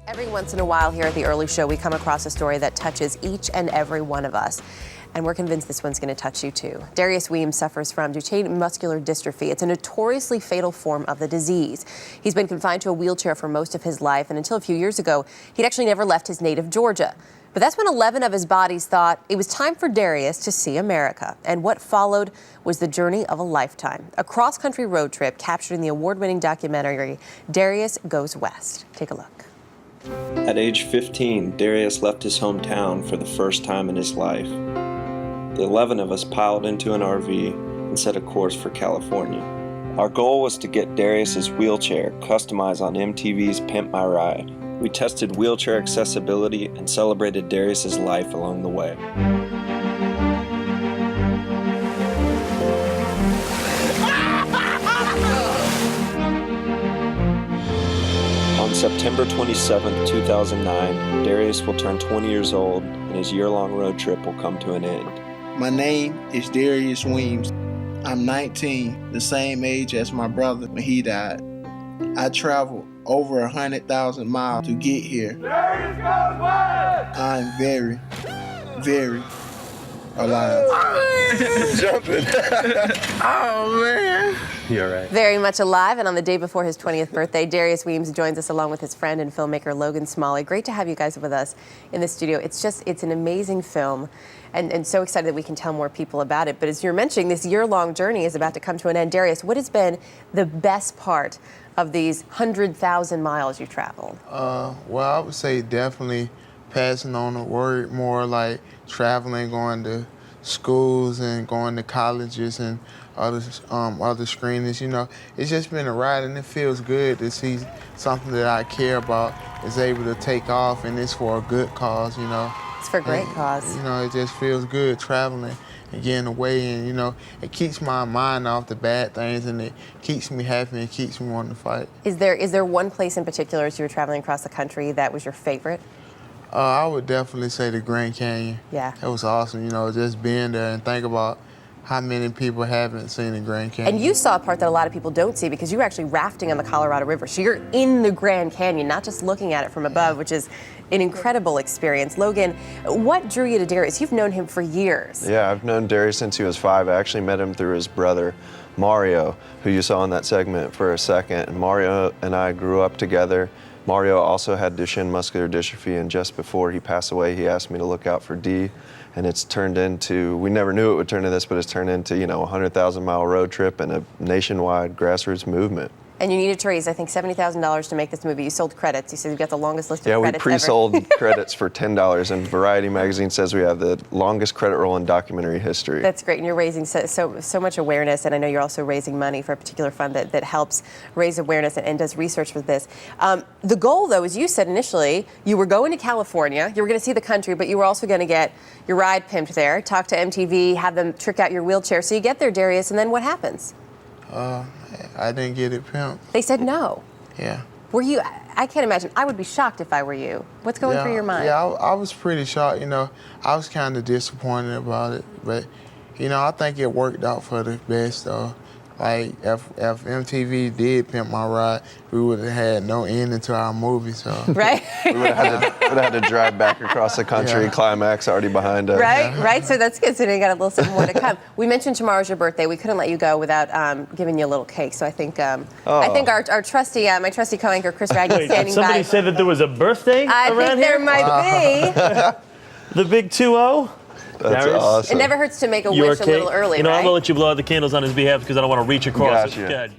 Every once in a while here at The Early Show, we come across a story that touches each and every one of us. And we're convinced this one's going to touch you too. Darius Weems suffers from Duchenne muscular dystrophy. It's a notoriously fatal form of the disease. He's been confined to a wheelchair for most of his life, and until a few years ago, he'd actually never left his native Georgia. But that's when 11 of his bodies thought it was time for Darius to see America. And what followed was the journey of a lifetime. A cross-country road trip captured in the award-winning documentary, Darius Goes West. Take a look. At age 15, Darius left his hometown for the first time in his life. The 11 of us piled into an RV and set a course for California. Our goal was to get Darius's wheelchair customized on MTV's Pimp My Ride. We tested wheelchair accessibility and celebrated Darius's life along the way. On September 27, 2009, Darius will turn 20 years old and his year-long road trip will come to an end. My name is Darius Weems. I'm 19, the same age as my brother when he died. I traveled over 100,000 miles to get here. Darius Goes West! I'm very, very alive. Jumping. Oh, man. You're right. Very much alive, and on the day before his 20th birthday, Darius Weems joins us along with his friend and filmmaker Logan Smalley. Great to have you guys with us in the studio. It's an amazing film, and so excited that we can tell more people about it. But as you're mentioning, this year-long journey is about to come to an end. Darius, what has been the best part of these 100,000 miles you've traveled? Well, I would say definitely passing on the word more, like traveling, going to schools and going to colleges and other screenings. You know, it's just been a ride, and it feels good to see something that I care about is able to take off, and it's for a good cause, you know. It's for a great cause. You know, it just feels good traveling and getting away, and, you know, it keeps my mind off the bad things, and it keeps me happy and keeps me wanting to fight. Is there one place in particular as you were traveling across the country that was your favorite? I would definitely say the Grand Canyon. Yeah. It was awesome, you know, just being there and think about how many people haven't seen the Grand Canyon. And you saw a part that a lot of people don't see because you were actually rafting on the Colorado River. So you're in the Grand Canyon, not just looking at it from above, which is an incredible experience. Logan, what drew you to Darius? You've known him for years. Yeah, I've known Darius since he was 5. I actually met him through his brother, Mario, who you saw in that segment for a second. And Mario and I grew up together. Mario also had Duchenne muscular dystrophy, and just before he passed away, he asked me to look out for D. And it's turned into, we never knew it would turn into this, but it's turned into, you know, a 100,000-mile road trip and a nationwide grassroots movement. And you needed to raise, I think, $70,000 to make this movie. You sold credits. You said you've got the longest list of credits. Yeah, we pre-sold credits for $10, and Variety magazine says we have the longest credit roll in documentary history. That's great, and you're raising so much awareness, and I know you're also raising money for a particular fund that helps raise awareness and does research with this. The goal, though, as you said initially, you were going to California, you were going to see the country, but you were also going to get your ride pimped there, talk to MTV, have them trick out your wheelchair. So you get there, Darius, and then what happens? I didn't get it pimped. They said no. Yeah. Were you, I can't imagine, I would be shocked if I were you. What's going through your mind? Yeah, I was pretty shocked, you know. I was kind of disappointed about it, but, you know, I think it worked out for the best, though. Like, if MTV did Pimp My Ride, we would have had no ending to our movie, so. Right? We would have had to drive back across the country, Yeah. Climax already behind us. Right, so that's good. So you got a little something more to come. We mentioned tomorrow's your birthday. We couldn't let you go without giving you a little cake. So I think our trusty, my trusty co-anchor Chris Raggy standing by. Somebody said that there was a birthday I around think there here? might be. The big 2-0? That's Darius? awesome. It never hurts to make a Your wish a cake. little early, You know, right? I'm going to let you blow out the candles on his behalf because I don't want to reach across Gotcha. it. God.